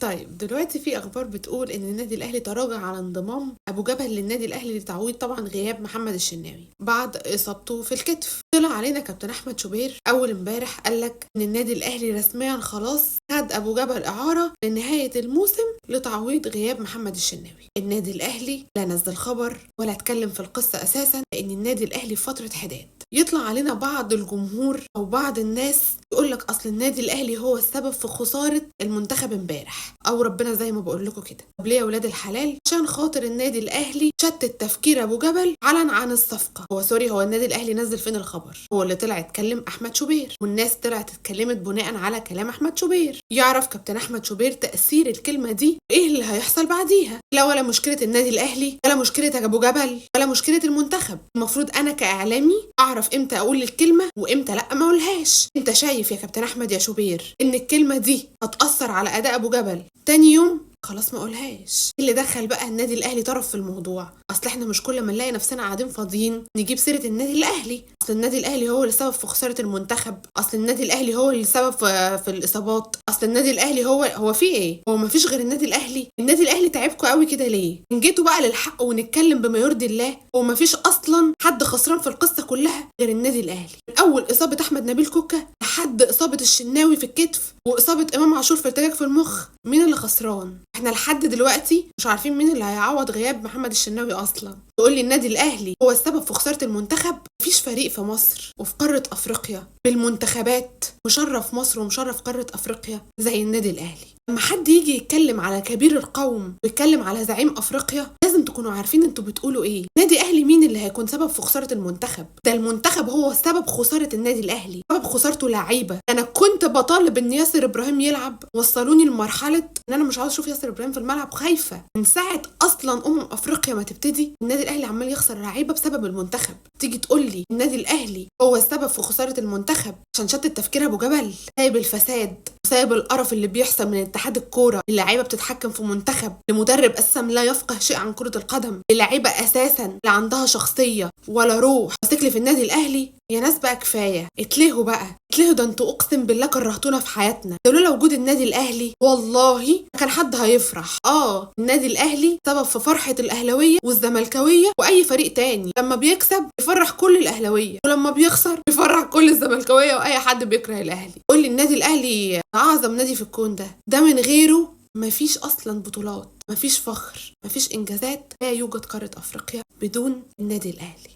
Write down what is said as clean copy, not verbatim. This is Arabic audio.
طيب دلوقتي في اخبار بتقول ان النادي الاهلي تراجع على انضمام ابو جبل للنادي الاهلي لتعويض طبعا غياب محمد الشناوي بعد اصابته في الكتف. طلع علينا كابتن احمد شوبير اول امبارح قال لك ان النادي الاهلي رسميا خلاص خد ابو جبل اعاره لنهايه الموسم لتعويض غياب محمد الشناوي. النادي الاهلي لا نزل خبر ولا اتكلم في القصه اساسا، لان النادي الاهلي في فتره حداد. يطلع علينا بعض الجمهور او بعض الناس يقول لك اصل النادي الاهلي هو السبب في خساره المنتخب امبارح، او ربنا زي ما بقول لكم كده. طب ليه يا ولاد الحلال؟ عشان خاطر النادي الاهلي شتت تفكير ابو جبل علن عن الصفقه. هو النادي الاهلي نزل فين الخبر؟ هو اللي طلع يتكلم احمد شوبير، والناس طلعت اتكلمت بناء على كلام احمد شوبير. يعرف كابتن احمد شوبير تاثير الكلمه دي ايه اللي هيحصل بعديها. لا ولا مشكله النادي الاهلي ولا مشكله ابو جبل ولا مشكله المنتخب. المفروض انا كاعلامي اعرف امتى اقول الكلمه وامتى لا ما اقولهاش. انت شايف يا كابتن احمد يا شوبير ان الكلمه دي هتاثر على اداء ابو جبل تاني يوم؟ خلاص ما اقولهاش. اللي دخل بقى النادي الاهلي طرف في الموضوع؟ اصل احنا مش كل ما نلاقي نفسنا قاعدين فاضيين نجيب سيره النادي الاهلي. اصل النادي الاهلي هو اللي سبب في خساره المنتخب، اصل النادي الاهلي هو اللي سبب في الاصابات، اصل النادي الاهلي هو في ايه؟ هو ما فيش غير النادي الاهلي؟ النادي الاهلي تعبكوا قوي كده ليه؟ ان جيتوا بقى للحق ونتكلم بما يرضي الله، هو ما فيش اصلا حد خسران في القصه كلها غير النادي الاهلي. من اول اصابه احمد نبيل كوكا لحد اصابه الشناوي في الكتف واصابه امام عاشور في ارتجاج في المخ، مين اللي خسران؟ احنا لحد دلوقتي مش عارفين مين اللي هيعوض غياب محمد الشناوي اصلا. تقول لي النادي الاهلي هو السبب في خساره المنتخب؟ مفيش فريق في مصر وفي قاره افريقيا بالمنتخبات مشرف مصر ومشرف قاره افريقيا زي النادي الاهلي. لما حد يجي يتكلم على كبير القوم ويتكلم على زعيم افريقيا لازم تكونوا عارفين انتوا بتقولوا ايه. نادي اهلي مين اللي هيكون سبب في خساره المنتخب؟ ده المنتخب هو سبب خساره النادي الاهلي، سبب خسارته لعيبه. انا كنت بطالب ان ياسر ابراهيم يلعب، وصلوني لمرحله ان انا مش عاوز اشوف ياسر ابراهيم في الملعب، خايفه من ساعه اصلا افريقيا ما تبتدي. النادي الاهلي عمال يخسر لعيبه بسبب المنتخب. تيجي تقول لي النادي الاهلي هو السبب في خساره المنتخب عشان شتت تفكير ابو جبل؟ سايب الفساد وسايب القرف اللي بيحصل من اتحاد الكوره، اللعيبه بتتحكم في منتخب لمدرب اساسا لا يفقه شيء عن كره القدم، اللعيبه اساسا لا عندها شخصيه ولا روح. تكلف النادي الاهلي يا ناس بقى كفايه، اتلهوا بقى اتلهوا. ده انتوا اقسم بالله كرهتونا في حياتنا. ده لولا وجود النادي الاهلي والله كان حد هيفرح. النادي الاهلي سبب في فرحه الاهلاويه والزملكاويه واي فريق تاني. لما بيكسب يفرح كل الاهلاويه، ولما بيخسر يفرح كل الزملكاويه واي حد بيكره الاهلي. قول لي النادي الاهلي اعظم نادي في الكون ده من غيره مفيش اصلا بطولات، مفيش فخر، مفيش انجازات. لا يوجد قاره افريقيا بدون النادي الاهلي.